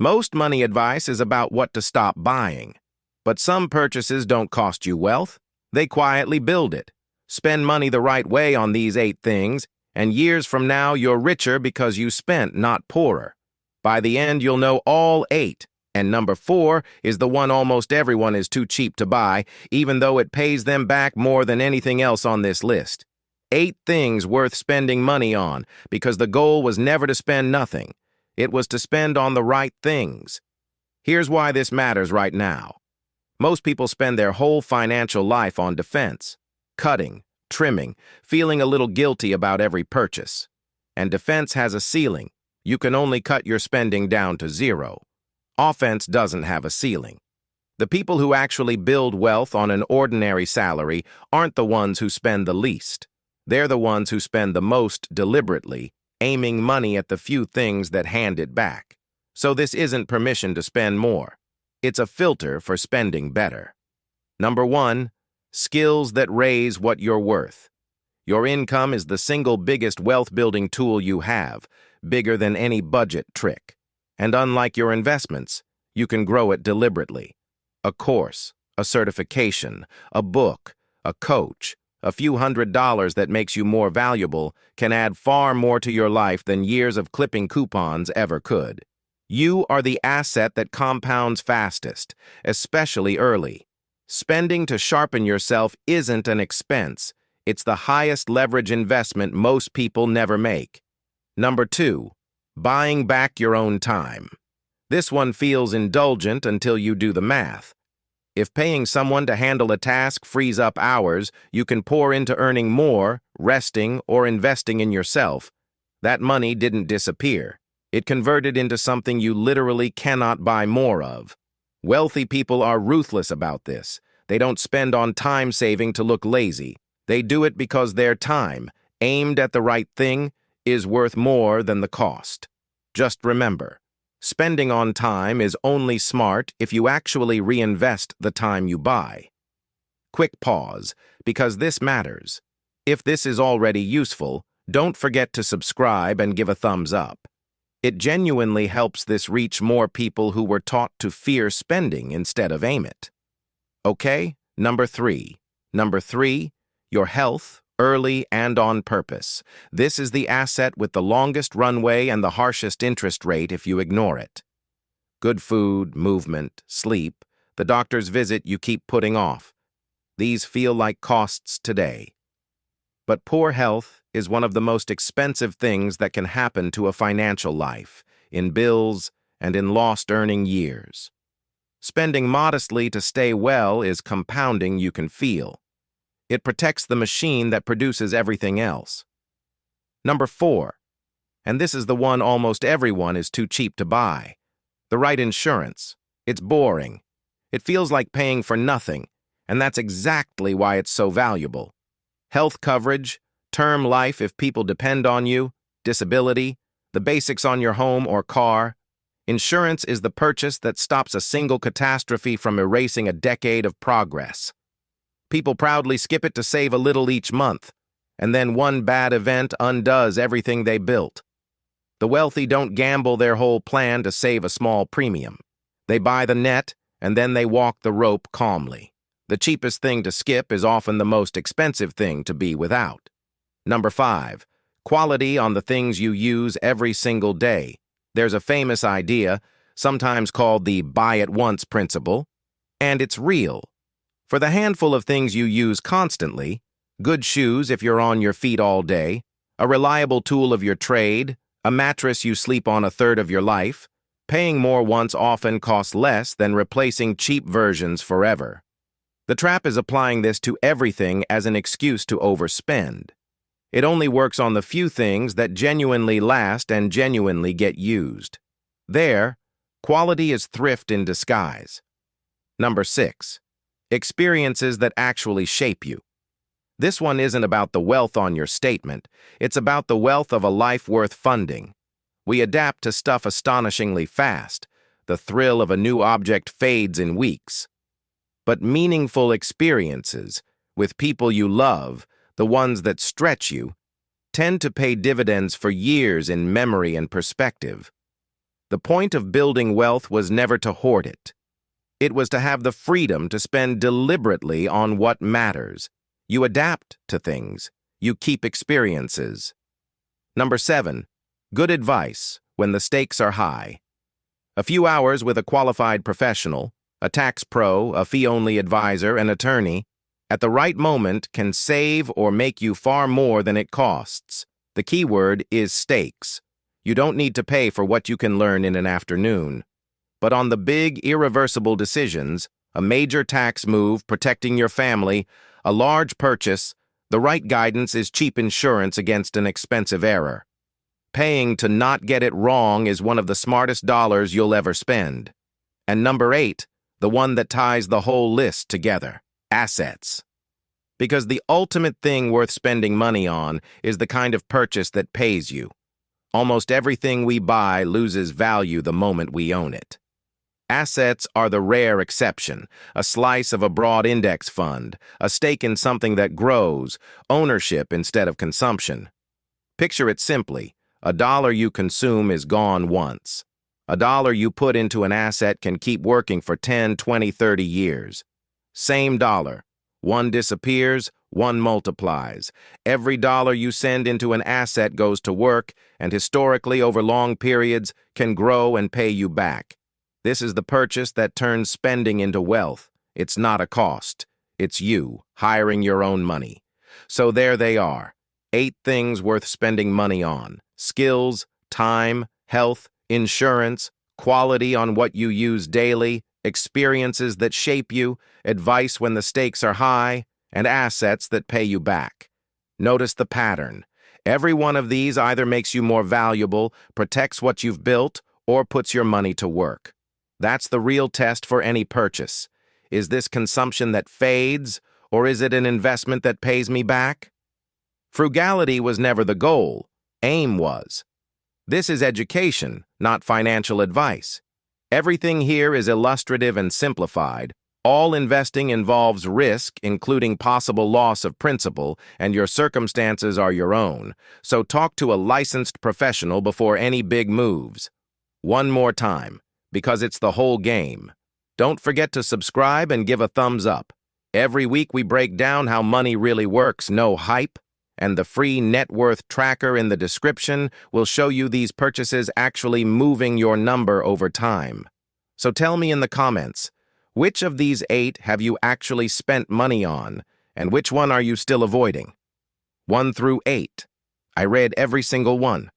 Most money advice is about what to stop buying. But some purchases don't cost you wealth. They quietly build it. Spend money the right way on these 8 things, and years from now you're richer because you spent, not poorer. By the end, you'll know all 8. And number 4 is the one almost everyone is too cheap to buy, even though it pays them back more than anything else on this list. 8 things worth spending money on, because the goal was never to spend nothing. It was to spend on the right things. Here's why this matters right now. Most people spend their whole financial life on defense, cutting, trimming, feeling a little guilty about every purchase. And defense has a ceiling. You can only cut your spending down to 0. Offense doesn't have a ceiling. The people who actually build wealth on an ordinary salary aren't the ones who spend the least. They're the ones who spend the most deliberately, aiming money at the few things that hand it back. So this isn't permission to spend more. It's a filter for spending better. Number 1, skills that raise what you're worth. Your income is the single biggest wealth-building tool you have, bigger than any budget trick. And unlike your investments, you can grow it deliberately. A course, a certification, a book, a coach, a few $100s that makes you more valuable can add far more to your life than years of clipping coupons ever could. You are the asset that compounds fastest, especially early. Spending to sharpen yourself isn't an expense. It's the highest leverage investment most people never make. Number 2, buying back your own time. This one feels indulgent until you do the math. If paying someone to handle a task frees up hours you can pour into earning more, resting, or investing in yourself, that money didn't disappear. It converted into something you literally cannot buy more of. Wealthy people are ruthless about this. They don't spend on time saving to look lazy. They do it because their time, aimed at the right thing, is worth more than the cost. Just remember, spending on time is only smart if you actually reinvest the time you buy. Quick pause, because this matters. If this is already useful, don't forget to subscribe and give a thumbs up. It genuinely helps this reach more people who were taught to fear spending instead of aim it. Okay, number 3. Number 3, your health, early and on purpose. This is the asset with the longest runway and the harshest interest rate if you ignore it. Good food, movement, sleep, the doctor's visit you keep putting off. These feel like costs today. But poor health is one of the most expensive things that can happen to a financial life, in bills and in lost earning years. Spending modestly to stay well is compounding you can feel. It protects the machine that produces everything else. Number 4, and this is the one almost everyone is too cheap to buy. The right insurance. It's boring. It feels like paying for nothing, and that's exactly why it's so valuable. Health coverage, term life if people depend on you, disability, the basics on your home or car. Insurance is the purchase that stops a single catastrophe from erasing a decade of progress. People proudly skip it to save a little each month, and then one bad event undoes everything they built. The wealthy don't gamble their whole plan to save a small premium. They buy the net, and then they walk the rope calmly. The cheapest thing to skip is often the most expensive thing to be without. Number 5, quality on the things you use every single day. There's a famous idea, sometimes called the buy-it-once principle, and it's real. For the handful of things you use constantly, good shoes if you're on your feet all day, a reliable tool of your trade, a mattress you sleep on a third of your life, paying more once often costs less than replacing cheap versions forever. The trap is applying this to everything as an excuse to overspend. It only works on the few things that genuinely last and genuinely get used. There, quality is thrift in disguise. Number 6, experiences that actually shape you. This one isn't about the wealth on your statement, it's about the wealth of a life worth funding. We adapt to stuff astonishingly fast. The thrill of a new object fades in weeks. But meaningful experiences, with people you love, the ones that stretch you, tend to pay dividends for years in memory and perspective. The point of building wealth was never to hoard it. It was to have the freedom to spend deliberately on what matters. You adapt to things. You keep experiences. Number 7, good advice when the stakes are high. A few hours with a qualified professional, a tax pro, a fee-only advisor, an attorney, at the right moment can save or make you far more than it costs. The key word is stakes. You don't need to pay for what you can learn in an afternoon. But on the big, irreversible decisions, a major tax move, protecting your family, a large purchase, the right guidance is cheap insurance against an expensive error. Paying to not get it wrong is one of the smartest dollars you'll ever spend. And number 8, the one that ties the whole list together, assets. Because the ultimate thing worth spending money on is the kind of purchase that pays you. Almost everything we buy loses value the moment we own it. Assets are the rare exception, a slice of a broad index fund, a stake in something that grows, ownership instead of consumption. Picture it simply. $1 you consume is gone once. $1 you put into an asset can keep working for 10, 20, 30 years. Same dollar. One disappears, one multiplies. Every dollar you send into an asset goes to work, and historically, over long periods, can grow and pay you back. This is the purchase that turns spending into wealth. It's not a cost. It's you, hiring your own money. So there they are. 8 things worth spending money on. Skills, time, health, insurance, quality on what you use daily, experiences that shape you, advice when the stakes are high, and assets that pay you back. Notice the pattern. Every one of these either makes you more valuable, protects what you've built, or puts your money to work. That's the real test for any purchase. Is this consumption that fades, or is it an investment that pays me back? Frugality was never the goal. Aim was. This is education, not financial advice. Everything here is illustrative and simplified. All investing involves risk, including possible loss of principal, and your circumstances are your own. So talk to a licensed professional before any big moves. One more time, because it's the whole game. Don't forget to subscribe and give a thumbs up. Every week we break down how money really works, no hype, and the free net worth tracker in the description will show you these purchases actually moving your number over time. So tell me in the comments, which of these 8 have you actually spent money on, and which one are you still avoiding? 1 through 8. I read every single one.